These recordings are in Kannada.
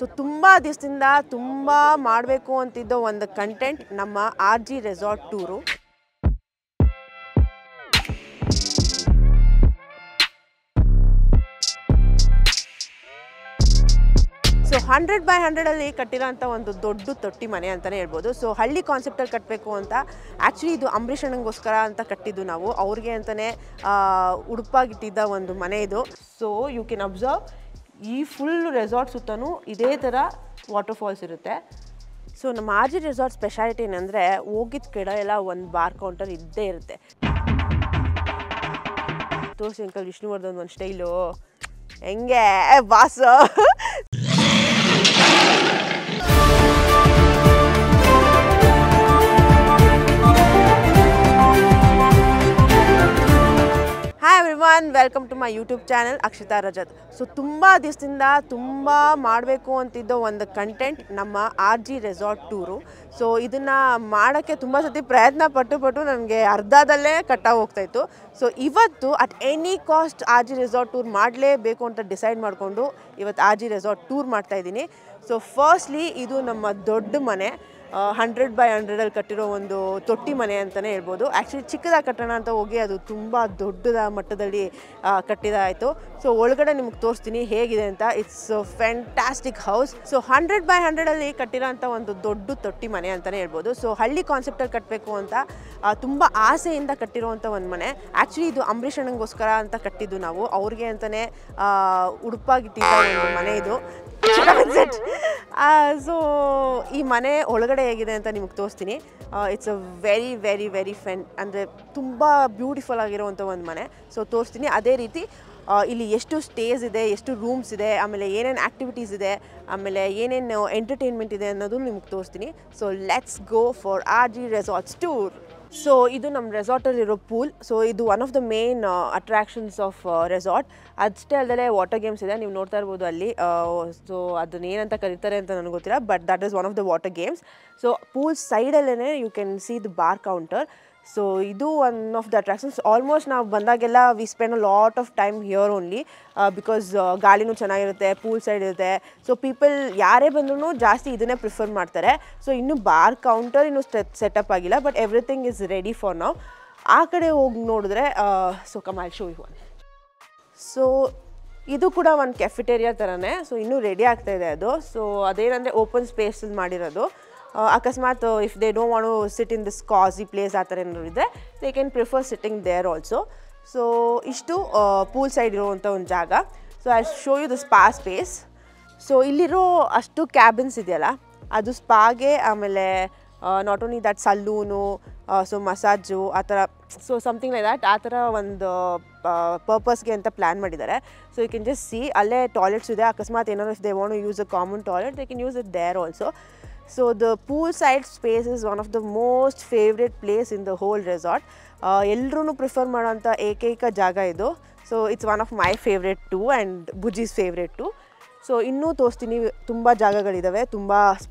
ಸೊ ತುಂಬ ದಿವಸದಿಂದ ತುಂಬ ಮಾಡಬೇಕು ಅಂತಿದ್ದೋ ಒಂದು ಕಂಟೆಂಟ್ ನಮ್ಮ R G resort tour. So 100/100 ಕಟ್ಟಿರೋಂಥ ಒಂದು ದೊಡ್ಡ ತೊಟ್ಟಿ ಮನೆ ಅಂತಲೇ ಹೇಳ್ಬೋದು. ಸೊ ಹಳ್ಳಿ ಕಾನ್ಸೆಪ್ಟಲ್ಲಿ ಕಟ್ಟಬೇಕು ಅಂತ ಆ್ಯಕ್ಚುಲಿ ಇದು ಅಂಬರೀಷ್ ಅಣ್ಣಂಗೋಸ್ಕರ ಅಂತ ಕಟ್ಟಿದ್ದು ನಾವು, ಅವ್ರಿಗೆ ಅಂತಲೇ ಉಡುಪಾಗಿಟ್ಟಿದ್ದ ಒಂದು ಮನೆ ಇದು. ಸೊ ಯು ಕ್ಯಾನ್ ಅಬ್ಸರ್ವ್ ಈ ಫುಲ್ ರೆಸಾರ್ಟ್ ಸುತ್ತಲೂ ಇದೇ ಥರ ವಾಟರ್ ಫಾಲ್ಸ್ ಇರುತ್ತೆ. ಸೊ ನಮ್ಮ ಆರ್ ಜಿ ರೆಸಾರ್ಟ್ ಸ್ಪೆಷಾಲಿಟಿ ಏನಂದರೆ ಹೋಗಿದ್ದ ಕಡೆ ಎಲ್ಲ ಒಂದು ಬಾರ್ ಕೌಂಟರ್ ಇದ್ದೇ ಇರುತ್ತೆ. ತೋರಿಸಿ ಅಂಕಲ್ ವಿಷ್ಣುವರ್ಧನ್ ಒಂದು ಸ್ಟೈಲು ಹೆಂಗೆ boss. Hi everyone, welcome to my YouTube channel Akshata Rajat. So ತುಂಬ ದಿವಸದಿಂದ ತುಂಬ ಮಾಡಬೇಕು ಅಂತಿದ್ದೋ ಒಂದು ಕಂಟೆಂಟ್ ನಮ್ಮ R G resort tour. So ಇದನ್ನು ಮಾಡೋಕ್ಕೆ ತುಂಬ ಸತಿ ಪ್ರಯತ್ನ ಪಟ್ಟು ನನಗೆ ಅರ್ಧದಲ್ಲೇ ಹೋಗ್ತಾಯಿತ್ತು. ಸೊ ಇವತ್ತು at any cost R G resort tour ಮಾಡಲೇಬೇಕು ಅಂತ ಡಿಸೈಡ್ ಮಾಡಿಕೊಂಡು ಇವತ್ತು ಆರ್ ಜಿ ರೆಸಾರ್ಟ್ ಟೂರ್ ಮಾಡ್ತಾಯಿದ್ದೀನಿ. ಸೊ ಫಸ್ಟ್ಲಿ ಇದು ನಮ್ಮ ದೊಡ್ಡ ಮನೆ, 100/100 ಕಟ್ಟಿರೋ ಒಂದು ತೊಟ್ಟಿ ಮನೆ ಅಂತಲೇ ಹೇಳ್ಬೋದು. ಆ್ಯಕ್ಚುಲಿ ಚಿಕ್ಕದಾಗಿ ಕಟ್ಟೋಣ ಅಂತ ಹೋಗಿ ಅದು ತುಂಬ ದೊಡ್ಡದ ಮಟ್ಟದಲ್ಲಿ ಕಟ್ಟಿದಾಯಿತು. ಸೊ ಒಳಗಡೆ ನಿಮ್ಗೆ ತೋರಿಸ್ತೀನಿ ಹೇಗಿದೆ ಅಂತ. It's fantastic house. ಸೊ 100/100 ಕಟ್ಟಿರೋಂಥ ಒಂದು ದೊಡ್ಡ ತೊಟ್ಟಿ ಮನೆ ಅಂತಲೇ ಹೇಳ್ಬೋದು. ಸೊ ಹಳ್ಳಿ ಕಾನ್ಸೆಪ್ಟಲ್ಲಿ ಕಟ್ಟಬೇಕು ಅಂತ ತುಂಬ ಆಸೆಯಿಂದ ಕಟ್ಟಿರೋವಂಥ ಒಂದು ಮನೆ. ಆ್ಯಕ್ಚುಲಿ ಇದು ಅಂಬರೀಷ್ ಅಣ್ಣಂಗೋಸ್ಕರ ಅಂತ ಕಟ್ಟಿದ್ದು ನಾವು, ಅವ್ರಿಗೆ ಅಂತಲೇ ಉಡುಪಾಗಿಟ್ಟಿದ್ದ ಒಂದು ಮನೆ ಇದು. ಸೊ ಈ ಮನೆ ಒಳಗಡೆ ಹೇಗಿದೆ ಅಂತ ನಿಮಗೆ ತೋರಿಸ್ತೀನಿ. ಇಟ್ಸ್ ಅ ವೆರಿ ಅಂದರೆ ತುಂಬ ಬ್ಯೂಟಿಫುಲ್ ಆಗಿರೋವಂಥ ಒಂದು ಮನೆ. ಸೊ ತೋರಿಸ್ತೀನಿ. ಅದೇ ರೀತಿ ಇಲ್ಲಿ ಎಷ್ಟು ಸ್ಟೇಸ್ ಇದೆ, ಎಷ್ಟು ರೂಮ್ಸ್ ಇದೆ, ಆಮೇಲೆ ಏನೇನು ಆ್ಯಕ್ಟಿವಿಟೀಸ್ ಇದೆ, ಆಮೇಲೆ ಏನೇನು ಎಂಟರ್ಟೈನ್ಮೆಂಟ್ ಇದೆ ಅನ್ನೋದು ನಿಮ್ಗೆ ತೋರಿಸ್ತೀನಿ. So let's go for R G resorts tour. So ಇದು ನಮ್ಮ ರೆಸಾರ್ಟಲ್ಲಿರೋ ಪೂಲ್. ಸೊ ಇದು one of the main attractions of resort. ಅಷ್ಟೇ ಅಲ್ಲದೆ ವಾಟರ್ ಗೇಮ್ಸ್ ಇದೆ, ನೀವು ನೋಡ್ತಾ ಇರ್ಬೋದು ಅಲ್ಲಿ. ಸೊ ಅದನ್ನ ಏನಂತ ಕರೀತಾರೆ ಅಂತ ನನಗೆ ಗೊತ್ತಿಲ್ಲ, but that is one of the water games. So pool ಸೈಡಲ್ಲೇ you can see the bar counter. So ಇದು one of the attractions. Almost ನಾವು ಬಂದಾಗೆಲ್ಲ we spend a lot of time here only because ಗಾಳಿನೂ ಚೆನ್ನಾಗಿರುತ್ತೆ, ಪೂಲ್ ಸೈಡ್ ಇರುತ್ತೆ. ಸೊ ಪೀಪಲ್ ಯಾರೇ ಬಂದ್ರೂ ಜಾಸ್ತಿ ಇದನ್ನೇ ಪ್ರಿಫರ್ ಮಾಡ್ತಾರೆ. ಸೊ ಇನ್ನೂ ಬಾರ್ ಕೌಂಟರ್ ಇನ್ನೂ ಸೆಟಪ್ ಆಗಿಲ್ಲ, but everything is ready for now. ಆ ಕಡೆ ಹೋಗಿ ನೋಡಿದ್ರೆ so come I show you one. So ಇದು ಕೂಡ ಒಂದು ಕೆಫಿಟೇರಿಯಾ ಥರನೇ. ಸೊ ಇನ್ನೂ ರೆಡಿ ಆಗ್ತಾಯಿದೆ ಅದು. ಸೊ ಅದೇನಂದರೆ ಓಪನ್ ಸ್ಪೇಸಲ್ಲಿ ಮಾಡಿರೋದು. ಅಕಸ್ಮಾತ್ if they don't want to sit in this cosy place ಆ ಥರ ಏನಾದ್ರು ಇದ್ದರೆ they can prefer sitting there also. So ಇಷ್ಟು ಪೂಲ್ ಸೈಡ್ ಇರೋವಂಥ ಒಂದು ಜಾಗ. So I show you the spa space. So ಇಲ್ಲಿರೋ ಅಷ್ಟು ಕ್ಯಾಬಿನ್ಸ್ ಇದೆಯಲ್ಲ ಅದು ಸ್ಪಾಗೆ, ಆಮೇಲೆ not only that saloon, so massage ಆ ಥರ, ಸೊ ಸಮಥಿಂಗ್ ಲೈಕ್ ದ್ಯಾಟ್, ಆ ಥರ ಒಂದು ಪರ್ಪಸ್ಗೆ ಅಂತ ಪ್ಲ್ಯಾನ್ ಮಾಡಿದ್ದಾರೆ. So you can just see ಅಲ್ಲೇ ಟಾಯ್ಲೆಟ್ಸ್ ಇದೆ. ಅಕಸ್ಮಾತ್ ಏನಾದ್ರು if they want to use a common toilet they can use it there also. So the poolside space is one of the most favorite place in the whole resort. ಎಲ್ಲರೂ ಪ್ರಿಫರ್ ಮಾಡೋಂಥ ಏಕೈಕ ಜಾಗ ಇದು. So it's one of my favourite too and Bujji's favourite too. So ಇನ್ನೂ ತೋರಿಸ್ತೀನಿ, ತುಂಬ ಜಾಗಗಳಿದ್ದಾವೆ, ತುಂಬ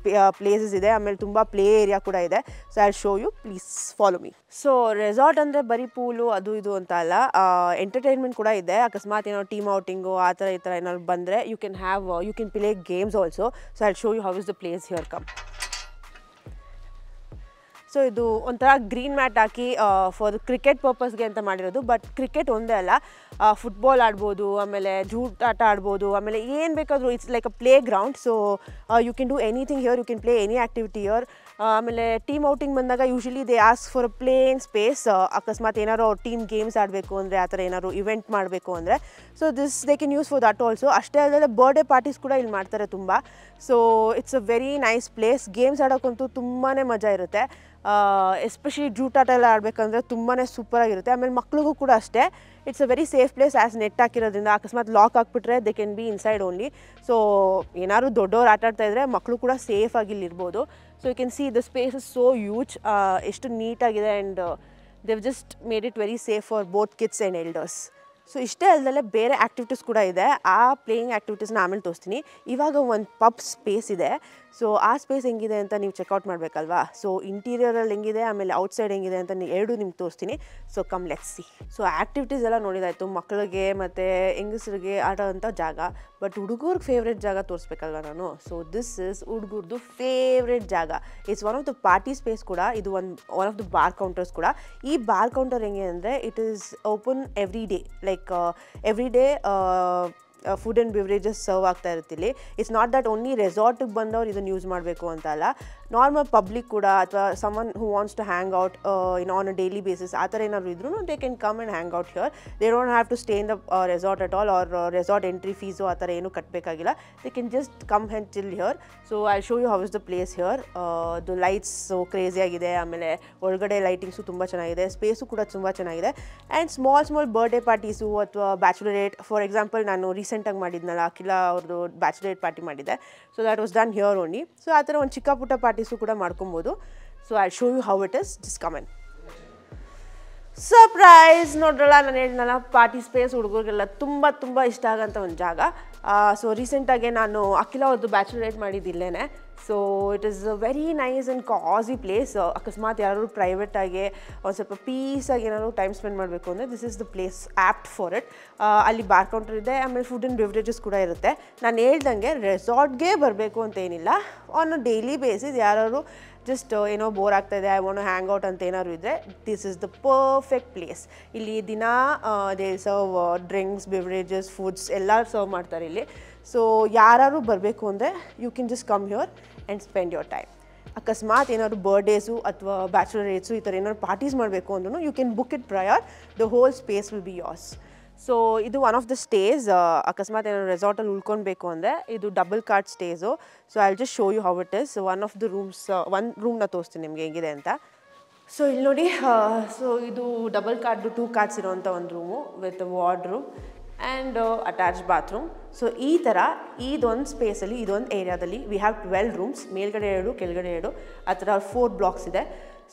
ಪ್ಲೇಸಸ್ ಇದೆ, ಆಮೇಲೆ ತುಂಬ ಪ್ಲೇ ಏರಿಯಾ ಕೂಡ ಇದೆ. So I show you, please follow me. So resort ಅಂದರೆ ಬರೀ ಪೂಲು ಅದು ಇದು ಅಂತ ಅಲ್ಲ, ಎಂಟರ್ಟೈನ್ಮೆಂಟ್ ಕೂಡ ಇದೆ. ಅಕಸ್ಮಾತ್ ಏನೋ ಟೀಮ್ ಔಟಿಂಗು ಆ ಥರ ಈ ಥರ ಏನಾದ್ರು ಬಂದರೆ you can play games also. So I show you how is the place here come. ಸೊ ಇದು ಒಂಥರ ಗ್ರೀನ್ ಮ್ಯಾಟ್ ಹಾಕಿ ಫಾರ್ ಕ್ರಿಕೆಟ್ ಪರ್ಪಸ್ಗೆ ಅಂತ ಮಾಡಿರೋದು. ಬಟ್ ಕ್ರಿಕೆಟ್ ಒಂದೇ ಅಲ್ಲ, ಫುಟ್ಬಾಲ್ ಆಡ್ಬೋದು, ಆಮೇಲೆ ಜೂಟಾಟ ಆಡ್ಬೋದು, ಆಮೇಲೆ ಏನು ಬೇಕಾದರೂ it's like a play ground. So you can do anything here, you can play any activity here. ಆಮೇಲೆ ಟೀಮ್ ಔಟಿಂಗ್ ಬಂದಾಗ usually they ask for a plain space. ಅಕಸ್ಮಾತ್ ಏನಾದ್ರು ಅವ್ರು ಟೀಮ್ ಗೇಮ್ಸ್ ಆಡಬೇಕು ಅಂದರೆ, ಆ ಥರ ಏನಾದ್ರು ಇವೆಂಟ್ ಮಾಡಬೇಕು ಅಂದರೆ, so this they can use for that also. ಅಷ್ಟೇ ಅಲ್ಲದೆ ಬರ್ಡೇ ಪಾರ್ಟೀಸ್ ಕೂಡ ಇಲ್ಲಿ ಮಾಡ್ತಾರೆ ತುಂಬ. So it's a very nice place. Games ಆಡೋಕ್ಕಂತೂ ತುಂಬಾ ಮಜಾ ಇರುತ್ತೆ. ಎಸ್ಪೆಷಲಿ ಜೂಟಾಟ ಎಲ್ಲ ಆಡಬೇಕಂದ್ರೆ ತುಂಬಾ ಸೂಪರಾಗಿರುತ್ತೆ. ಆಮೇಲೆ ಮಕ್ಳಿಗೂ ಕೂಡ ಅಷ್ಟೇ. It's a very safe place as net ಹಾಕಿರೋದ್ರಿಂದ. ಅಕಸ್ಮಾತ್ ಲಾಕ್ ಹಾಕ್ಬಿಟ್ರೆ they can be inside only. So ಏನಾದ್ರು ದೊಡ್ಡವ್ರು ಆಟ ಆಡ್ತಾ ಇದ್ದರೆ ಮಕ್ಕಳು ಕೂಡ ಸೇಫಾಗಿ ಇಲ್ಲಿರ್ಬೋದು. So you can see the space is so huge, ಎಷ್ಟು ನೀಟಾಗಿದೆ. And they've just made it very safe for both kids and elders. So ಇಷ್ಟೇ ಅಲ್ಲದೆ ಬೇರೆ ಆ್ಯಕ್ಟಿವಿಟೀಸ್ ಕೂಡ ಇದೆ. ಆ ಪ್ಲೇಯಿಂಗ್ ಆ್ಯಕ್ಟಿವಿಟೀಸ್ನ ಆಮೇಲೆ ತೋರಿಸ್ತೀನಿ. ಇವಾಗ ಒಂದು ಪಬ್ ಸ್ಪೇಸ್ ಇದೆ. ಸೊ ಆ ಸ್ಪೇಸ್ ಹೆಂಗಿದೆ ಅಂತ ನೀವು ಚೆಕ್ಔಟ್ ಮಾಡಬೇಕಲ್ವಾ. ಸೊ ಇಂಟೀರಿಯರಲ್ಲಿ ಹೆಂಗಿದೆ ಆಮೇಲೆ ಔಟ್ಸೈಡ್ ಹೆಂಗಿದೆ ಅಂತ ಎರಡೂ ನಿಮ್ಗೆ ತೋರಿಸ್ತೀನಿ. So come let's see. So activities ಎಲ್ಲ ನೋಡಿದಾಯಿತು, ಮಕ್ಕಳಿಗೆ ಮತ್ತು ಹೆಂಗಸರಿಗೆ ಆಡೋವಂಥ ಜಾಗ. ಬಟ್ ಹುಡುಗರಿಗೆ ಫೇವ್ರೇಟ್ ಜಾಗ ತೋರಿಸ್ಬೇಕಲ್ವ ನಾನು. ಸೊ ದಿಸ್ ಇಸ್ ಹುಡುಗರದು ಫೇವ್ರೇಟ್ ಜಾಗ. It's one of the party space ಕೂಡ. ಇದು one of the bar counters ಕೂಡ. ಈ ಬಾರ್ ಕೌಂಟರ್ ಹೆಂಗೆ ಅಂದರೆ it is open every day, like every day food and beverages serve ಆಗ್ತಾ ಇರುತ್ತೆ ಇಲ್ಲಿ. ಇಟ್ಸ್ ನಾಟ್ ದಟ್ ಓನ್ಲಿ ರೆಸಾರ್ಟಿಗೆ ಬಂದವ್ರು ಇದನ್ನು ಯೂಸ್ ಮಾಡಬೇಕು ಅಂತ ಅಲ್ಲ, ನಾರ್ಮಲ್ ಪಬ್ಲಿಕ್ ಕೂಡ ಅಥವಾ someone who wants to hang out on a daily basis ಆ ಥರ ಏನಾದ್ರು ಇದ್ರೂ they can come and hang out here. They don't have to stay in the resort at all, or resort entry fees ಆ ಥರ ಏನೂ ಕಟ್ಟಬೇಕಾಗಿಲ್ಲ. They can just come and chill here. So I show you how is the place here. The lights ಕ್ರೇಜಿಯಾಗಿದೆ, ಆಮೇಲೆ ಒಳಗಡೆ ಲೈಟಿಂಗ್ಸು ತುಂಬ ಚೆನ್ನಾಗಿದೆ, ಸ್ಪೇಸು ಕೂಡ ತುಂಬ ಚೆನ್ನಾಗಿದೆ. ಆ್ಯಂಡ್ ಸ್ಮಾಲ್ ಬರ್ಡೇ ಪಾರ್ಟೀಸು ಅಥವಾ ಬ್ಯಾಚುಲರೇಟ್, ಫಾರ್ ಎಕ್ಸಾಂಪಲ್ ನಾನು ರೀಸೆಂಟಾಗಿ ಮಾಡಿದ್ನಲ್ಲ ಅಖಿಲ ಅವ್ರದ್ದು ಬ್ಯಾಚುಲರೇಟ್ ಪಾರ್ಟಿ ಮಾಡಿದ್ದೆ. So that was done here only. So ಆ ಥರ ಒಂದು ಚಿಕ್ಕ ಪುಟ್ಟ ಪಾರ್ಟೀಸು ಕೂಡ ಮಾಡ್ಕೊಬೋದು. So I show you how it is. Just come in. Surprise! ನೋಡ್ರಲ್ಲ, ನಾನು ಹೇಳಿದ್ನಲ್ಲ ಪಾರ್ಟಿ ಸ್ಪೇಸ್ ಹುಡುಗರಿಗೆಲ್ಲ ತುಂಬ ಇಷ್ಟ ಆಗೋಂಥ ಒಂದು ಜಾಗ. ಸೊ ರೀಸೆಂಟಾಗೆ ನಾನು ಅಖಿಲ ಅವ್ರದ್ದು ಬ್ಯಾಚುಲರೇಟ್ ಮಾಡಿದ್ದಿಲ್ಲೇ. So it is a very nice and cosy place. ಅಕಸ್ಮಾತ್ ಯಾರು ಪ್ರೈವೇಟಾಗಿ ಒಂದು ಸ್ವಲ್ಪ ಪೀಸಾಗಿ ಏನಾದ್ರು ಟೈಮ್ ಸ್ಪೆಂಡ್ ಮಾಡಬೇಕು ಅಂದರೆ this is the place apt for it. ಅಲ್ಲಿ ಬಾರ್ ಕೌಂಟರ್ ಇದೆ, ಆಮೇಲೆ ಫುಡ್ ಆ್ಯಂಡ್ ಬಿವ್ರೇಜಸ್ ಕೂಡ ಇರುತ್ತೆ. ನಾನು ಹೇಳ್ದಂಗೆ ರೆಸಾರ್ಟ್ಗೆ ಬರಬೇಕು ಅಂತ ಏನಿಲ್ಲ, ಆನ್ ಅ ಡೈಲಿ ಬೇಸಿಸ್ ಯಾರು ಜಸ್ಟ್ ಏನೋ ಬೋರ್ ಆಗ್ತಾಯಿದೆ, I want to hang out ಅಂತ ಏನಾದ್ರು ಇದ್ದರೆ this is the perfect place. ಇಲ್ಲಿ ದಿನ they serve drinks, beverages, foods ಎಲ್ಲ ಸರ್ವ್ ಮಾಡ್ತಾರೆ ಇಲ್ಲಿ. ಸೊ ಯಾರು ಬರಬೇಕು ಅಂದರೆ you can just come here and spend your time. ಅಕಸ್ಮಾತ್ ಏನಾದ್ರು ಬರ್ಡೇಸು ಅಥವಾ ಬ್ಯಾಚುಲರೇಟ್ಸು ಈ ಥರ ಏನಾದ್ರು ಪಾರ್ಟೀಸ್ ಮಾಡಬೇಕು ಅಂದ್ರೂ you can book it prior. The whole space will be yours. So ಇದು ಒನ್ ಆಫ್ ದ ಸ್ಟೇಸ್. ಅಕಸ್ಮಾತ್ ಏನಾದ್ರು ರೆಸಾರ್ಟಲ್ಲಿ ಉಳ್ಕೊಳ್ಬೇಕು ಅಂದರೆ ಇದು double cot stays. So I just show you how it is. One of the rooms, ಒಂದು ರೂಮ್ನ ತೋರಿಸ್ತೀನಿ ನಿಮಗೆ ಹೇಗಿದೆ ಅಂತ. ಸೊ ಇಲ್ಲಿ ನೋಡಿ, ಸೊ ಇದು ಡಬಲ್ ಕಾರ್ಡು 2 ಕಾರ್ಡ್ಸ್ ಇರೋವಂಥ ಒಂದು room with wardrobe and attach bathroom. So ಈ ಥರ ಇದೊಂದು ಸ್ಪೇಸಲ್ಲಿ, ಇದೊಂದು ಏರಿಯಾದಲ್ಲಿ ವಿ ಹ್ಯಾವ್ 12 ರೂಮ್ಸ್, ಮೇಲ್ಗಡೆ 2 ಕೆಳಗಡೆ 2, ಆ ಥರ 4 ಬ್ಲಾಕ್ಸ್ ಇದೆ.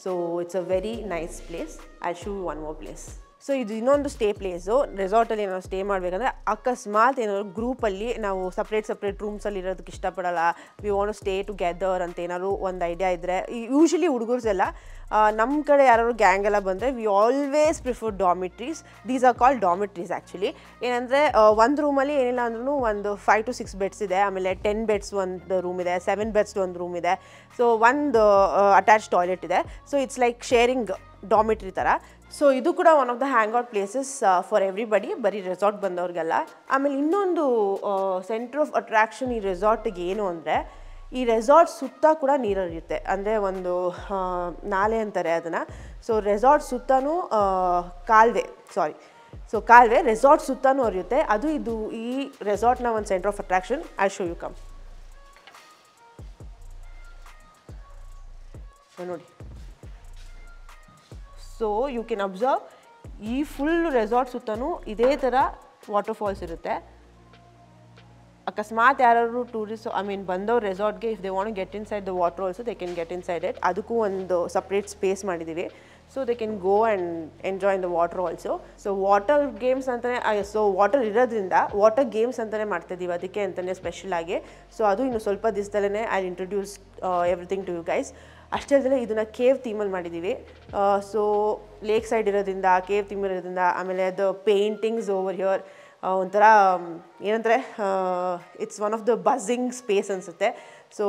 So it's a very nice place. I show you one more place. So ಇದು ಇನ್ನೊಂದು ಸ್ಟೇ ಪ್ಲೇಸು. ರೆಸಾರ್ಟಲ್ಲಿ ಏನಾದ್ರು ಸ್ಟೇ ಮಾಡಬೇಕಂದ್ರೆ ಅಕಸ್ಮಾತ್ ಏನಾದ್ರು ಗ್ರೂಪಲ್ಲಿ ನಾವು ಸಪ್ರೇಟ್ ರೂಮ್ಸಲ್ಲಿ ಇರೋದಕ್ಕೆ ಇಷ್ಟಪಡಲ್ಲ, we want to stay together ಅಂತ ಏನಾದ್ರು ಒಂದು ಐಡಿಯಾ ಇದ್ದರೆ, ಯೂಶ್ವಲಿ ಹುಡುಗರ್ಸ್ ಎಲ್ಲ ನಮ್ಮ ಕಡೆ ಯಾರು ಗ್ಯಾಂಗ್ ಎಲ್ಲ ಬಂದರೆ we always prefer dormitories. These are called dormitories actually. ಏನಂದರೆ ಒಂದು ರೂಮಲ್ಲಿ ಏನಿಲ್ಲ ಅಂದ್ರೂ ಒಂದು 5 to 6 ಬೆಡ್ಸ್ ಇದೆ, ಆಮೇಲೆ 10 ಬೆಡ್ಸ್ ಒಂದು ರೂಮ್ ಇದೆ, 7 ಬೆಡ್ಸ್ ಒಂದು ರೂಮ್ ಇದೆ. ಸೊ ಒಂದು ಅಟ್ಯಾಚ್ ಟಾಯ್ಲೆಟ್ ಇದೆ. So it's like sharing dormitory ಥರ. ಸೊ ಇದು ಕೂಡ one of the hang out places for everybody, ಬರೀ ರೆಸಾರ್ಟ್ ಬಂದವ್ರಿಗೆಲ್ಲ. ಆಮೇಲೆ ಇನ್ನೊಂದು ಸೆಂಟ್ರ್ ಆಫ್ ಅಟ್ರಾಕ್ಷನ್ ಈ ರೆಸಾರ್ಟಿಗೆ ಏನು ಅಂದರೆ, ಈ ರೆಸಾರ್ಟ್ ಸುತ್ತ ಕೂಡ ನೀರಿರುತ್ತೆ. ಅಂದರೆ ಒಂದು ನಾಲೆ ಅಂತಾರೆ ಅದನ್ನು. ಸೊ ರೆಸಾರ್ಟ್ ಸುತ್ತಲೂ ಕಾಲುವೆ ರೆಸಾರ್ಟ್ ಸುತ್ತಲೂ ಹರಿಯುತ್ತೆ. ಇದು ಈ ರೆಸಾರ್ಟ್ನ ಒಂದು centre of attraction. I show you come. ನೋಡಿ, ಸೊ ಯು ಕ್ಯಾನ್ ಅಬ್ಸರ್ವ್ ಈ ಫುಲ್ ರೆಸಾರ್ಟ್ ಸುತ್ತಲೂ ಇದೇ ಥರ ವಾಟರ್ಫಾಲ್ಸ್ ಇರುತ್ತೆ. ಅಕಸ್ಮಾತ್ ಯಾರು ಟೂರಿಸ್ಟ್ ಬಂದವ್ರು ರೆಸಾರ್ಟ್ಗೆ, if they want get inside the water also they can get inside it. ಅದಕ್ಕೂ ಒಂದು ಸಪ್ರೇಟ್ ಸ್ಪೇಸ್ ಮಾಡಿದ್ದೀವಿ. So they can go and enjoy in the water also. So water games ಅಂತಲೇ, ಸೊ ವಾಟರ್ ಇರೋದ್ರಿಂದ ವಾಟರ್ ಗೇಮ್ಸ್ ಅಂತಲೇ ಮಾಡ್ತಾಯಿದ್ದೀವಿ, ಅದಕ್ಕೆ ಅಂತಲೇ ಸ್ಪೆಷಲಾಗಿ. ಸೊ ಅದು ಇನ್ನು ಸ್ವಲ್ಪ ದಿವಸದಲ್ಲೇ I introduce everything to you guys. ಅಷ್ಟೇ ಅಲ್ಲದೆ ಇದನ್ನು ಕೇವ್ ಥೀಮಲ್ಲಿ ಮಾಡಿದ್ದೀವಿ. ಸೊ ಲೇಕ್ ಸೈಡ್ ಇರೋದ್ರಿಂದ, ಕೇವ್ ಥೀಮ್ ಇರೋದ್ರಿಂದ, ಆಮೇಲೆ ಅದು ಪೇಂಟಿಂಗ್ಸ್ ಓವರ್ ಹಿಯರ್ ಒಂಥರ ಏನಂದರೆ it's one of the buzzing space ಅನಿಸುತ್ತೆ. So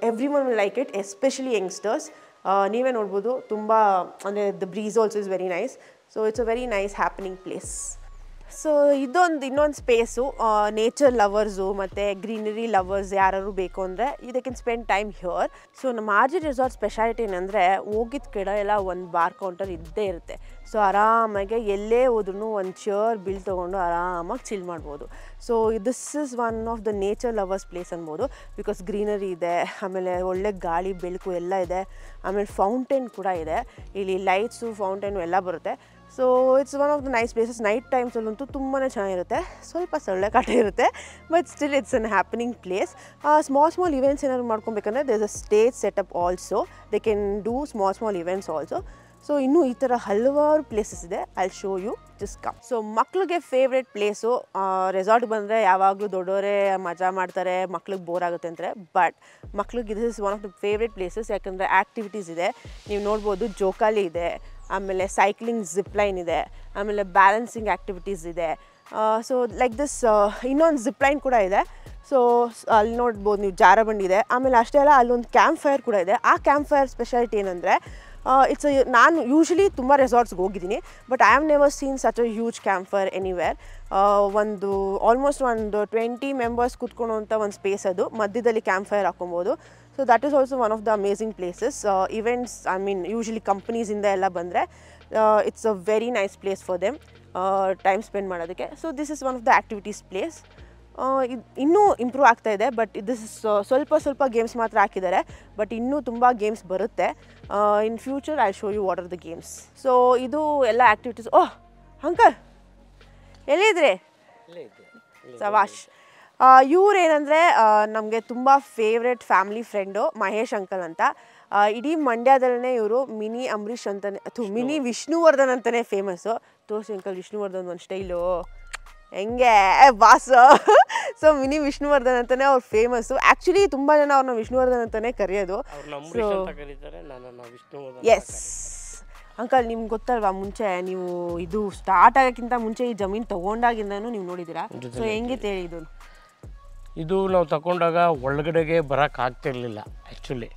everyone will like it, especially youngsters. ನೀವೇ ನೋಡ್ಬೋದು, ತುಂಬ ಅಂದರೆ the breeze also is very nice. So it's a very nice happening place. So ಇನ್ನೊಂದು ಸ್ಪೇಸು ನೇಚರ್ ಲವರ್ಸು ಮತ್ತು ಗ್ರೀನರಿ ಲವರ್ಸ್ ಯಾರು ಬೇಕು ಅಂದರೆ they can spend time here. So ನಮ್ಮ ಆರ್ ಜಿ ರೆಸಾರ್ಟ್ ಸ್ಪೆಷಾಲಿಟಿ ಏನಂದರೆ ಹೋಗಿದ್ದ ಕಡೆ ಎಲ್ಲ ಒಂದು ಬಾರ್ ಕೌಂಟರ್ ಇದ್ದೇ ಇರುತ್ತೆ. ಸೊ ಆರಾಮಾಗಿ ಎಲ್ಲೇ ಹೋದ್ರೂ ಒಂದು ಚೇರ್ ಬಿಲ್ ತೊಗೊಂಡು ಆರಾಮಾಗಿ ಚಿಲ್ ಮಾಡ್ಬೋದು. So this is one of the nature lovers place ಅನ್ಬೋದು. ಬಿಕಾಸ್ ಗ್ರೀನರಿ ಇದೆ, ಆಮೇಲೆ ಒಳ್ಳೆ ಗಾಳಿ ಬೆಳಕು ಎಲ್ಲ ಇದೆ, ಆಮೇಲೆ ಫೌಂಟೇನ್ ಕೂಡ ಇದೆ. ಇಲ್ಲಿ ಲೈಟ್ಸು ಫೌಂಟೇನು ಎಲ್ಲ ಬರುತ್ತೆ. So it's one of the nice places. Night ಟೈಮ್ಸಲ್ಲಂತೂ ತುಂಬಾ ಚೆನ್ನಾಗಿರುತ್ತೆ. ಸ್ವಲ್ಪ ಸೊಳ್ಳೆ ಕಾಟ ಇರುತ್ತೆ, but still it's an happening place. Small events ಏನಾದ್ರು ಮಾಡ್ಕೊಬೇಕಂದ್ರೆ there is a stage setup also. They can do small events also. So ಇನ್ನೂ ಈ ಥರ ಹಲವಾರು ಪ್ಲೇಸಸ್ ಇದೆ. I will show you, just come. So ಮಕ್ಳಿಗೆ ಫೇವ್ರೆಟ್ ಪ್ಲೇಸು, ರೆಸಾರ್ಟ್ ಬಂದರೆ ಯಾವಾಗಲೂ ದೊಡ್ಡವರೇ ಮಜಾ ಮಾಡ್ತಾರೆ, ಮಕ್ಳಿಗೆ ಬೋರ್ ಆಗುತ್ತೆ ಅಂತಾರೆ. ಬಟ್ ಮಕ್ಳಿಗೆ this is one of the favourite places. ಯಾಕಂದರೆ ಆ್ಯಕ್ಟಿವಿಟೀಸ್ ಇದೆ, ನೀವು ನೋಡ್ಬೋದು. ಜೋಕಾಲಿ ಇದೆ, ಆಮೇಲೆ ಸೈಕ್ಲಿಂಗ್ ಜಿಪ್ಲೈನ್ ಇದೆ, ಆಮೇಲೆ ಬ್ಯಾಲೆನ್ಸಿಂಗ್ ಆ್ಯಕ್ಟಿವಿಟೀಸ್ ಇದೆ. ಸೊ ಲೈಕ್ ದಿಸ್ ಇನ್ನೊಂದು ಜಿಪ್ಲೈನ್ ಕೂಡ ಇದೆ. ಸೊ ಅಲ್ಲಿ ನೋಡ್ಬೋದು ನೀವು, ಜಾರಬಂಡಿ ಇದೆ. ಆಮೇಲೆ ಅಷ್ಟೇ ಅಲ್ಲ, ಅಲ್ಲೊಂದು ಕ್ಯಾಂಪ್ ಫೈರ್ ಕೂಡ ಇದೆ. ಆ ಕ್ಯಾಂಪ್ ಫೈರ್ ಸ್ಪೆಷಾಲಿಟಿ ಏನಂದರೆ, ನಾನು ಯೂಶ್ವಲಿ ತುಂಬ ರೆಸಾರ್ಟ್ಸ್ಗೆ ಹೋಗಿದ್ದೀನಿ, but I have never seen such a huge campfire anywhere. Almost ಒಂದು 20 ಮೆಂಬರ್ಸ್ ಕೂತ್ಕೊಳ್ಳೋಂಥ ಒಂದು ಸ್ಪೇಸ್ ಅದು. ಮಧ್ಯದಲ್ಲಿ ಕ್ಯಾಂಪ್ ಫೈರ್ ಹಾಕೊಬೋದು. So that is also one of the amazing places. Events, I mean usually ಕಂಪ್ನೀಸಿಂದ ಎಲ್ಲ ಬಂದರೆ it's a very nice place for them time spend ಮಾಡೋದಕ್ಕೆ. So this is one of the activities place. ಇದು ಇನ್ನೂ ಇಂಪ್ರೂವ್ ಆಗ್ತಾ ಇದೆ, ಬಟ್ ದಿಸ್ ಇಸ್ ಸ್ವಲ್ಪ ಗೇಮ್ಸ್ ಮಾತ್ರ ಹಾಕಿದ್ದಾರೆ, ಬಟ್ ಇನ್ನೂ ತುಂಬ ಗೇಮ್ಸ್ ಬರುತ್ತೆ. In future I show you what are the games. So ಇದು ಎಲ್ಲ ಆ್ಯಕ್ಟಿವಿಟೀಸ್. ಓಹ್ ಅಂಕಲ್, ಎಲ್ಲಿದ್ರಿ? ಸವಾಶ್. ಇವ್ರೇನಂದರೆ ನಮಗೆ ತುಂಬ favourite family friend, Mahesh uncle ಅಂತ. ಇಡೀ ಮಂಡ್ಯದಲ್ಲೇ ಇವರು ಮಿನಿ ಅಂಬರೀಷ್ ಅಂತಲೇ ಅಥವಾ ಮಿನಿ ವಿಷ್ಣುವರ್ಧನ್ ಅಂತಲೇ ಫೇಮಸ್ಸು. ತೋರಿಸಿ ಅಂಕಲ್, ವಿಷ್ಣುವರ್ಧನ್ ಒಂದು ಸ್ಟೈಲು ಹೆಂಗೆ ಬಾಸು. ಸೊ ಮಿನಿ ವಿಷ್ಣುವರ್ಧನ್ ಅಂತಲೇ ಅವ್ರು ಫೇಮಸ್ಸು. ಆ್ಯಕ್ಚುಲಿ ತುಂಬ ಜನ ಅವ್ರನ್ನ ವಿಷ್ಣುವರ್ಧನ್ ಅಂತಲೇ ಕರೆಯೋದು. ಎಸ್ ಅಂಕಲ್, ನಿಮ್ಗೆ ಗೊತ್ತಲ್ವಾ, ಮುಂಚೆ ನೀವು ಇದು ಸ್ಟಾರ್ಟ್ ಆಗೋಕ್ಕಿಂತ ಮುಂಚೆ ಈ ಜಮೀನು ತೊಗೊಂಡಾಗಿಂದನೂ ನೀವು ನೋಡಿದ್ದೀರಾ. ಸೊ ಹೆಂಗಿತ್ತು ಹೇಳಿ ಇದು? ಇದು ನಾವು ತಗೊಂಡಾಗ ಒಳಗಡೆಗೆ ಬರೋಕ್ಕಾಗ್ತಿರ್ಲಿಲ್ಲ ಆ್ಯಕ್ಚುಲಿ.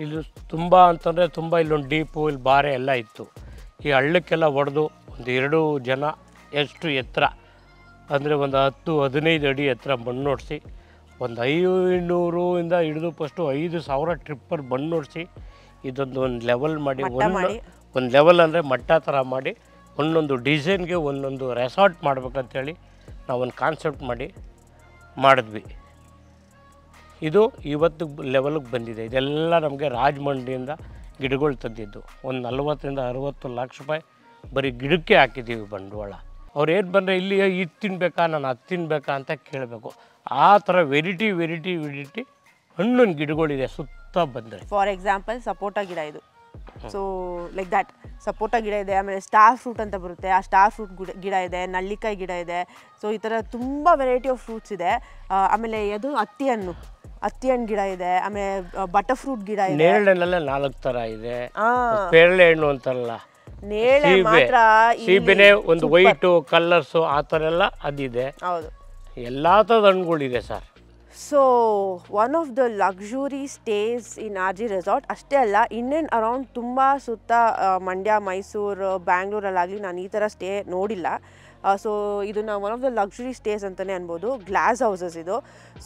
ಇದು ತುಂಬ ಅಂತಂದರೆ ತುಂಬ ಇಲ್ಲೊಂದು ಡೀಪು, ಇಲ್ಲಿ ಬಾರೆ ಎಲ್ಲ ಇತ್ತು. ಈ ಹಳ್ಳಕ್ಕೆಲ್ಲ ಹೊಡೆದು ಒಂದು 2 ಜನ ಎಷ್ಟು ಎತ್ತರ ಅಂದರೆ ಒಂದು 10-15 ಅಡಿ ಎತ್ತರ ಮಣ್ಣು ಹೊಡಿಸಿ, ಒಂದು 500 ಹಿಡಿದು ಫಸ್ಟು 5,000 ಟ್ರಿಪ್ಪರ್ ಮಣ್ಣು ಹೊಡಿಸಿ ಇದೊಂದು ಲೆವೆಲ್ ಮಾಡಿ, ಒಂದು ಲೆವೆಲ್ ಅಂದರೆ ಮಟ್ಟ ಥರ ಮಾಡಿ ಒಂದೊಂದು ಡಿಸೈನ್ಗೆ ಒಂದೊಂದು ರೆಸಾರ್ಟ್ ಮಾಡ್ಬೇಕಂತೇಳಿ ನಾವೊಂದು ಕಾನ್ಸೆಪ್ಟ್ ಮಾಡಿದ್ವಿ. ಇದು ಇವತ್ತು ಲೆವೆಲ್ಗೆ ಬಂದಿದೆ. ಇದೆಲ್ಲ ನಮಗೆ ರಾಜಮಂಡ್ರಿಯಿಂದ ಗಿಡಗಳು ತಂದಿದ್ದು. ಒಂದು 40-60 ಲಕ್ಷ ರೂಪಾಯಿ ಬರೀ ಗಿಡಕ್ಕೆ ಹಾಕಿದ್ದೀವಿ ಬಂಡವಾಳ. ಅವ್ರು ಏನು ಬಂದರೆ ಇಲ್ಲಿ ಇದು ತಿನ್ನಬೇಕಾ, ನಾನು ಅದು ತಿನ್ನಬೇಕಾ ಅಂತ ಕೇಳಬೇಕು. ಆ ಥರ ವೆರೈಟಿ ಹಣ್ಣಿನ ಗಿಡಗಳಿದೆ ಸುತ್ತ ಬಂದರೆ. ಫಾರ್ ಎಕ್ಸಾಂಪಲ್ ಸಪೋಟ ಗಿಡ ಇದು. ಸೊ ಲೈಕ್ ದ್ಯಾಟ್ ಸಪೋಟ ಗಿಡ ಇದೆ. ಆಮೇಲೆ ಸ್ಟಾರ್ ಫ್ರೂಟ್ ಅಂತ ಬರುತ್ತೆ, ಆ ಸ್ಟಾರ್ ಫ್ರೂಟ್ ಗಿಡ ಇದೆ. ನಲ್ಲಿಕಾಯಿ ಗಿಡ ಇದೆ. ಸೊ ಈ ಥರ ತುಂಬ ವೆರೈಟಿ ಆಫ್ ಫ್ರೂಟ್ಸ್ ಇದೆ. ಆಮೇಲೆ ಅದು ಹತ್ತಿ ಹಣ್ಣು ಗಿಡ ಇದೆ. ಆಮೇಲೆ ಬಟರ್ ಫ್ರೂಟ್ ಗಿಡ ಇದೆ. ನೇರಳೆಲ್ಲ 4 ಥರ ಇದೆ. ಪೇರಳೆ ಹಣ್ಣು ಅಂತಾರಲ್ಲ, ನೇರಳೆ ಮಾತ್ರ ಸೀಬೆನೆ ಒಂದು ವೈಟು ಕಲರ್ಸು ಆ ಥರ ಎಲ್ಲ ಅದಿದೆ. ಹೌದು, ಎಲ್ಲ ಥರದ ಹಣ್ಣುಗಳಿದೆ sir. So one of the luxury stays in R G resort. ಅಷ್ಟೇ ಅಲ್ಲ, ಇನ್ ಆ್ಯಂಡ್ ಅರೌಂಡ್ ತುಂಬ ಸುತ್ತ ಮಂಡ್ಯ, ಮೈಸೂರು, ಬ್ಯಾಂಗ್ಳೂರಲ್ಲಾಗಲಿ ನಾನು ಈ ಥರ ಸ್ಟೇ ನೋಡಿಲ್ಲ. ಸೊ ಇದನ್ನು one of the luxury stays ಅಂತಲೇ ಅನ್ಬೋದು. ಗ್ಲಾಸ್ ಹೌಸಸ್ ಇದು.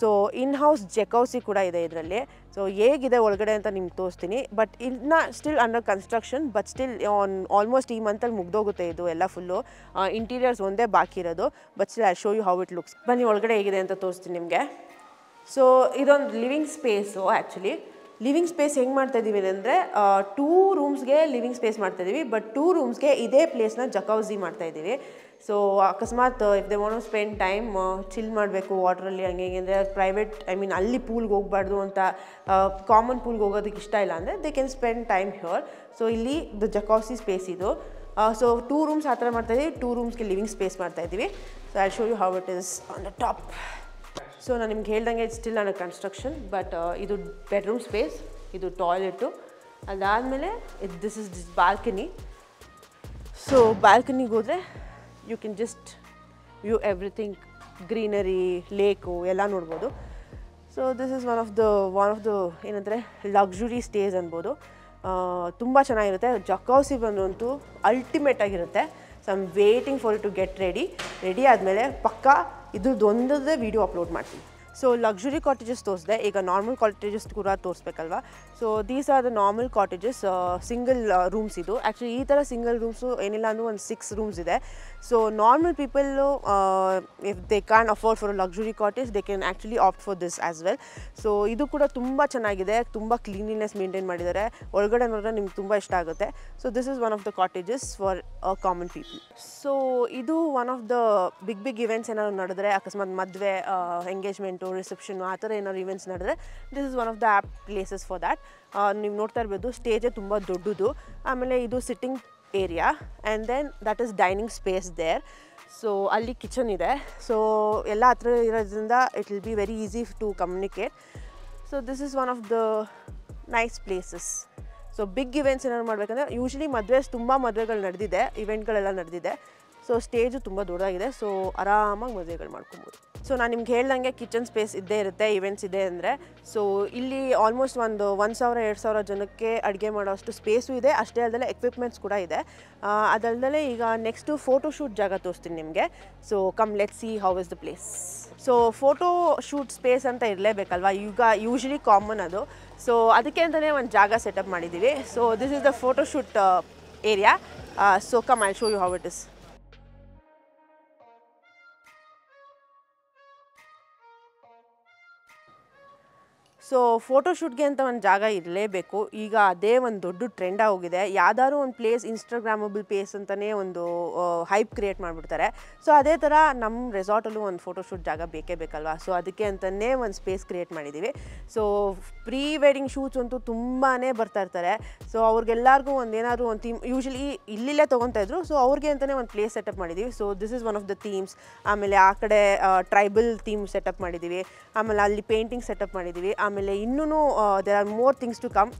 ಸೊ ಇನ್ ಹೌಸ್ ಜೆಕೌಸಿ ಕೂಡ ಇದೆ ಇದರಲ್ಲಿ. ಸೊ ಹೇಗಿದೆ ಒಳಗಡೆ ಅಂತ ನಿಮ್ಗೆ ತೋರಿಸ್ತೀನಿ. ಬಟ್ ಇನ್ನು still under construction, but still almost ಈ ಮಂತಲ್ಲಿ ಮುಗ್ದೋಗುತ್ತೆ ಇದು ಎಲ್ಲ ಫುಲ್ಲು. ಇಂಟೀರಿಯರ್ಸ್ ಒಂದೇ ಬಾಕಿ ಇರೋದು. But still I show you how it looks. ಬನ್ನಿ ಒಳಗಡೆ ಹೇಗಿದೆ ಅಂತ ತೋರಿಸ್ತೀನಿ ನಿಮಗೆ. ಸೊ ಇದೊಂದು living space. Actually living space ಹೆಂಗೆ ಮಾಡ್ತಾಯಿದ್ದೀವಿ ಅಂದರೆ 2 ರೂಮ್ಸ್ಗೆ ಲಿವಿಂಗ್ ಸ್ಪೇಸ್ ಮಾಡ್ತಾಯಿದ್ದೀವಿ. ಬಟ್ 2 ರೂಮ್ಸ್ಗೆ ಇದೇ ಪ್ಲೇಸ್ನ ಜಕೌಸಿ ಮಾಡ್ತಾಯಿದ್ದೀವಿ. ಸೊ ಅಕಸ್ಮಾತ್ if they want to spend time chill ಮಾಡಬೇಕು ವಾಟ್ರಲ್ಲಿ, ಹಂಗೆ ಅಂದರೆ ಪ್ರೈವೇಟ್, ಐ ಮೀನ್ ಅಲ್ಲಿ ಪೂಲ್ಗೆ ಹೋಗಬಾರ್ದು ಅಂತ, ಕಾಮನ್ ಪೂಲ್ಗೆ ಹೋಗೋದಕ್ಕೆ ಇಷ್ಟ ಇಲ್ಲ ಅಂದರೆ they can spend time here. So ಇಲ್ಲಿ ದ ಜಕೌಸಿ ಸ್ಪೇಸ್ ಇದು. ಸೊ 2 ರೂಮ್ಸ್ ಆ ಥರ ಮಾಡ್ತಾಯಿದ್ದೀವಿ. 2 ರೂಮ್ಸ್ಗೆ ಲಿವಿಂಗ್ ಸ್ಪೇಸ್ ಮಾಡ್ತಾಯಿದ್ದೀವಿ. So I show you how it is on the top. So ನಾನು ನಿಮ್ಗೆ ಹೇಳ್ದಂಗೆ it's still under construction. But ಇದು ಬೆಡ್ರೂಮ್ ಸ್ಪೇಸ್, ಇದು ಟಾಯ್ಲೆಟು. ಅದಾದಮೇಲೆ ದಿಸ್ ಇಸ್ ಬಾಲ್ಕನಿ. ಸೊ ಬಾಲ್ಕನಿಗೆ ಹೋದರೆ you can just view everything, greenery, lake ಎಲ್ಲ ನೋಡ್ಬೋದು. So this is one of the ಏನಂದರೆ ಲಕ್ಸುರಿ ಸ್ಟೇಸ್ ಅನ್ಬೋದು. ತುಂಬ ಚೆನ್ನಾಗಿರುತ್ತೆ. ಜಕೌಸಿ ಬಂದಂತೂ ಅಲ್ಟಿಮೇಟ್ ಆಗಿರುತ್ತೆ. So I am waiting for it to get ready ಆದಮೇಲೆ ಪಕ್ಕಾ ಇದ್ರದ್ದು ಒಂದದೇ ವೀಡಿಯೋ ಅಪ್ಲೋಡ್ ಮಾಡ್ತೀನಿ. ಸೊ ಲಕ್ಸುರಿ ಕಾಟೇಜಸ್ ತೋರಿಸಿದೆ, ಈಗ ನಾರ್ಮಲ್ ಕಾಟೇಜಸ್ ಕೂಡ ತೋರಿಸ್ಬೇಕಲ್ವ. So these are the normal cottages, single rooms ಇದು. ಆ್ಯಕ್ಚುಲಿ ಈ ಥರ ಸಿಂಗಲ್ ರೂಮ್ಸು ಏನಿಲ್ಲ ಅಂದರೂ ಒಂದು 6 ರೂಮ್ಸ್ ಇದೆ. So normal people if they can afford for a luxury cottage they can actually opt for this as well. So ಇದು ಕೂಡ ತುಂಬ ಚೆನ್ನಾಗಿದೆ, ತುಂಬ ಕ್ಲೀನ್ಲಿನೆಸ್ ಮೇಂಟೈನ್ ಮಾಡಿದ್ದಾರೆ. ಒಳಗಡೆ ನೋಡಿದ್ರೆ ನಿಮ್ಗೆ ತುಂಬ ಇಷ್ಟ ಆಗುತ್ತೆ. So this is one of the cottages for common people. So ಇದು one of the big events ಏನಾದ್ರು ನಡೆದ್ರೆ, ಅಕಸ್ಮಾತ್ ಮದುವೆ, ಎಂಗೇಜ್ಮೆಂಟು, ರಿಸೆಪ್ಷನ್ನು ಆ ಥರ ಏನಾದ್ರು ಇವೆಂಟ್ಸ್ ನಡೆದ್ರೆ this is one of the apt places for that. ನೀವು ನೋಡ್ತಾ ಇರ್ಬೋದು ಸ್ಟೇಜೇ ತುಂಬ ದೊಡ್ಡದು. ಆಮೇಲೆ ಇದು sitting area and then that is dining space there. So ಅಲ್ಲಿ ಕಿಚನ್ ಇದೆ. ಸೊ ಎಲ್ಲ ಹತ್ರ ಇರೋದ್ರಿಂದ it will be very easy to communicate. So this is one of the nice places. So big events ಏನಾದ್ರು ಮಾಡಬೇಕಂದ್ರೆ ಯೂಶ್ವಲಿ ತುಂಬ ಮದುವೆಗಳು ನಡೆದಿದೆ, ಇವೆಂಟ್ಗಳೆಲ್ಲ ನಡೆದಿದೆ. ಸೊ ಸ್ಟೇಜು ತುಂಬ ದೊಡ್ಡದಾಗಿದೆ. ಸೊ ಆರಾಮಾಗಿ ಮದುವೆಗಳು ಮಾಡ್ಕೊಬೋದು. ಸೊ ನಾನು ನಿಮ್ಗೆ ಹೇಳ್ದಂಗೆ ಕಿಚನ್ ಸ್ಪೇಸ್ ಇದ್ದೇ ಇರುತ್ತೆ ಇವೆಂಟ್ಸ್ ಇದೆ ಅಂದರೆ. ಸೊ ಇಲ್ಲಿ ಆಲ್ಮೋಸ್ಟ್ ಒಂದು 1,000-2,000 ಜನಕ್ಕೆ ಅಡುಗೆ ಮಾಡೋಷ್ಟು ಸ್ಪೇಸು ಇದೆ. ಅಷ್ಟೇ ಅಲ್ಲದೆ ಎಕ್ವಿಪ್ಮೆಂಟ್ಸ್ ಕೂಡ ಇದೆ. ಅದಲ್ಲದೆ ಈಗ ನೆಕ್ಸ್ಟು ಫೋಟೋ ಶೂಟ್ ಜಾಗ ತೋರಿಸ್ತೀನಿ ನಿಮಗೆ. So come let see how is the place. So photo shoot space ಅಂತ ಇರಲೇಬೇಕಲ್ವ, ಈಗ ಯೂಶ್ವಲಿ ಕಾಮನ್ ಅದು. ಸೊ ಅದಕ್ಕೆ ಅಂತಲೇ ಒಂದು ಜಾಗ ಸೆಟಪ್ ಮಾಡಿದ್ದೀವಿ. So this is the photo shoot area. So come I show you how it is. So ಫೋಟೋಶೂಟ್ಗೆ ಅಂತ ಒಂದು ಜಾಗ ಇರಲೇಬೇಕು. ಈಗ ಅದೇ ಒಂದು ದೊಡ್ಡ ಟ್ರೆಂಡ್ ಆಗೋಗಿದೆ. ಯಾವ್ದಾದ್ರು ಒಂದು ಪ್ಲೇಸ್ ಇನ್ಸ್ಟಾಗ್ರಾಮಬಲ್ ಪ್ಲೇಸ್ ಅಂತಲೇ ಒಂದು ಹೈಪ್ ಕ್ರಿಯೇಟ್ ಮಾಡಿಬಿಡ್ತಾರೆ. ಸೊ ಅದೇ ಥರ ನಮ್ಮ ರೆಸಾರ್ಟಲ್ಲೂ ಒಂದು ಫೋಟೋಶೂಟ್ ಜಾಗ ಬೇಕೇ ಬೇಕಲ್ವಾ. ಸೊ ಅದಕ್ಕೆ ಅಂತಲೇ ಒಂದು ಸ್ಪೇಸ್ ಕ್ರಿಯೇಟ್ ಮಾಡಿದ್ದೀವಿ. ಸೊ ಪ್ರೀ ವೆಡ್ಡಿಂಗ್ ಶೂಟ್ಸ್ ಅಂತೂ ತುಂಬಾ ಬರ್ತಾ ಇರ್ತಾರೆ. ಸೊ ಅವ್ರಿಗೆಲ್ಲರಿಗೂ ಏನಾದರೂ ಒಂದು ಥೀಮ್ ಯೂಶ್ವಲಿ ಇಲ್ಲೇ ತೊಗೊತಾ ಇದ್ರು. ಸೊ ಅವ್ರಿಗೆ ಅಂತಲೇ ಒಂದು ಪ್ಲೇಸ್ ಸೆಟಪ್ ಮಾಡಿದ್ದೀವಿ. So this is one of the themes. ಆಮೇಲೆ ಆ ಕಡೆ ಟ್ರೈಬಲ್ ಥೀಮ್ ಸೆಟಪ್ ಮಾಡಿದ್ದೀವಿ. ಆಮೇಲೆ ಅಲ್ಲಿ ಪೇಂಟಿಂಗ್ ಸೆಟಪ್ ಮಾಡಿದ್ದೀವಿ. ಆಮೇಲೆ ಇನ್ನೂ there are more things to come.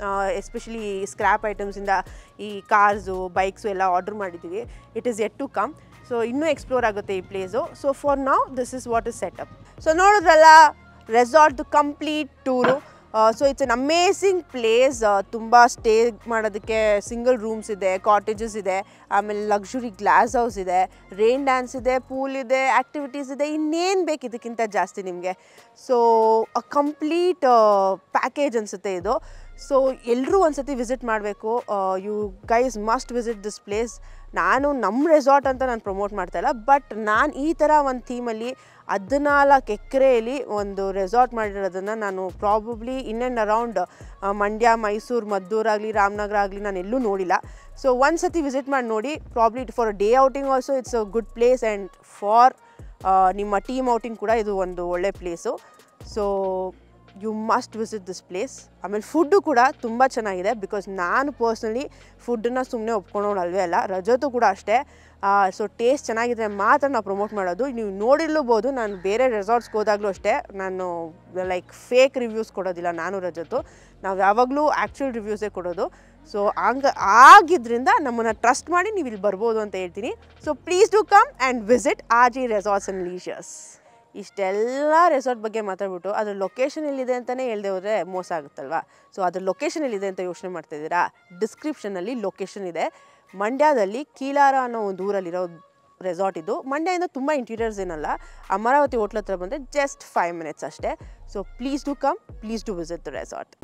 Especially scrap ಐಟಮ್ಸಿಂದ ಈ ಕಾರ್ಸು ಬೈಕ್ಸು ಎಲ್ಲ ಆರ್ಡರ್ ಮಾಡಿದ್ದೀವಿ. It is yet to come. So ಇನ್ನೂ ಎಕ್ಸ್ಪ್ಲೋರ್ ಆಗುತ್ತೆ ಈ place. So for now this is what is setup. So ನೋಡಿದ್ರಲ್ಲ ರೆಸಾರ್ಟ್ದು complete tour. So it's an amazing place. ತುಂಬ ಸ್ಟೇ ಮಾಡೋದಕ್ಕೆ ಸಿಂಗಲ್ ರೂಮ್ಸ್ ಇದೆ, ಕಾಟೇಜಸ್ ಇದೆ, ಆಮೇಲೆ ಲಕ್ಸುರಿ ಗ್ಲಾಸ್ ಹೌಸ್ ಇದೆ, ರೈನ್ ಡ್ಯಾನ್ಸ್ ಇದೆ, ಪೂಲ್ ಇದೆ, ಆ್ಯಕ್ಟಿವಿಟೀಸ್ ಇದೆ. ಇನ್ನೇನು ಬೇಕು ಇದಕ್ಕಿಂತ ಜಾಸ್ತಿ ನಿಮಗೆ. ಸೊ ಅ ಕಂಪ್ಲೀಟ್ ಪ್ಯಾಕೇಜ್ ಅನಿಸುತ್ತೆ ಇದು. ಸೊ ಎಲ್ಲರೂ ಒಂದು ಸತಿ ವಿಸಿಟ್ ಮಾಡಬೇಕು. You guys must visit this place. ನಾನು ನಮ್ಮ ರೆಸಾರ್ಟ್ ಅಂತ ನಾನು ಪ್ರಮೋಟ್ ಮಾಡ್ತಾಯಿಲ್ಲ, ಬಟ್ ನಾನು ಈ ಥರ ಒಂದು ಥೀಮಲ್ಲಿ 14 ಎಕರೆಯಲ್ಲಿ ಒಂದು ರೆಸಾರ್ಟ್ ಮಾಡಿರೋದನ್ನು ನಾನು probably in and around Mandya, Mysuru, ಮದ್ದೂರಾಗಲಿ, ರಾಮನಗರ ಆಗಲಿ ನಾನು ಎಲ್ಲೂ ನೋಡಿಲ್ಲ. ಸೊ ಒಂದು ಸತಿ ವಿಸಿಟ್ ಮಾಡಿ ನೋಡಿ. Probably for day outing also it's a good place and for ನಿಮ್ಮ ಟೀಮ್ ಔಟಿಂಗ್ ಕೂಡ ಇದು ಒಂದು ಒಳ್ಳೆ place. So you must visit this place. ಆಮೇಲೆ ಫುಡ್ಡು ಕೂಡ ತುಂಬ ಚೆನ್ನಾಗಿದೆ. ಬಿಕಾಸ್ ನಾನು ಪರ್ಸ್ನಲಿ ಫುಡ್ಡನ್ನು ಸುಮ್ಮನೆ ಒಪ್ಕೊಂಡೋಳಲ್ವೇ ಅಲ್ಲ, ರಜತು ಕೂಡ ಅಷ್ಟೇ. ಸೊ ಟೇಸ್ಟ್ ಚೆನ್ನಾಗಿದ್ರೆ ಮಾತ್ರ ನಾವು ಪ್ರಮೋಟ್ ಮಾಡೋದು. ನೀವು ನೋಡಿರ್ಲೂಬೋದು, ನಾನು ಬೇರೆ ರೆಸಾರ್ಟ್ಸ್ಗೆ ಹೋದಾಗಲೂ ಅಷ್ಟೇ ನಾನು ಲೈಕ್ ಫೇಕ್ ರಿವ್ಯೂಸ್ ಕೊಡೋದಿಲ್ಲ. ನಾನು ರಜತು ನಾವು ಯಾವಾಗಲೂ ಆ್ಯಕ್ಚುಯಲ್ ರಿವ್ಯೂಸೇ ಕೊಡೋದು. ಸೊ ಆಗಿದ್ದರಿಂದ ನಮ್ಮನ್ನು ಟ್ರಸ್ಟ್ ಮಾಡಿ ನೀವು ಇಲ್ಲಿ ಬರ್ಬೋದು ಅಂತ ಹೇಳ್ತೀನಿ. So please do come and visit RG resorts and leisures. ಇಷ್ಟೆಲ್ಲ ರೆಸಾರ್ಟ್ ಬಗ್ಗೆ ಮಾತಾಡ್ಬಿಟ್ಟು ಅದ್ರ ಲೊಕೇಶನ್ ಎಲ್ಲಿದೆ ಅಂತಲೇ ಹೇಳ್ದೆ ಹೋದರೆ ಮೋಸ ಆಗುತ್ತಲ್ವಾ. ಸೊ ಅದ್ರ ಲೊಕೇಶನ್ ಎಲ್ಲಿದೆ ಅಂತ ಯೋಚನೆ ಮಾಡ್ತಾಯಿದ್ದೀರಾ? ಡಿಸ್ಕ್ರಿಪ್ಷನಲ್ಲಿ ಲೊಕೇಶನ್ ಇದೆ. ಮಂಡ್ಯದಲ್ಲಿ ಕೀಲಾರ ಅನ್ನೋ ಒಂದು ಊರಲ್ಲಿರೋ ರೆಸಾರ್ಟ್ ಇದು. ಮಂಡ್ಯದಿಂದ ತುಂಬ ಇಂಟೀರಿಯರ್ಸ್ ಏನಲ್ಲ. ಅಮರಾವತಿ ಹೋಟ್ಲ್ ಹತ್ರ ಬಂದರೆ ಜಸ್ಟ್ 5 minutes ಅಷ್ಟೇ. So please do come, please do visit the resort.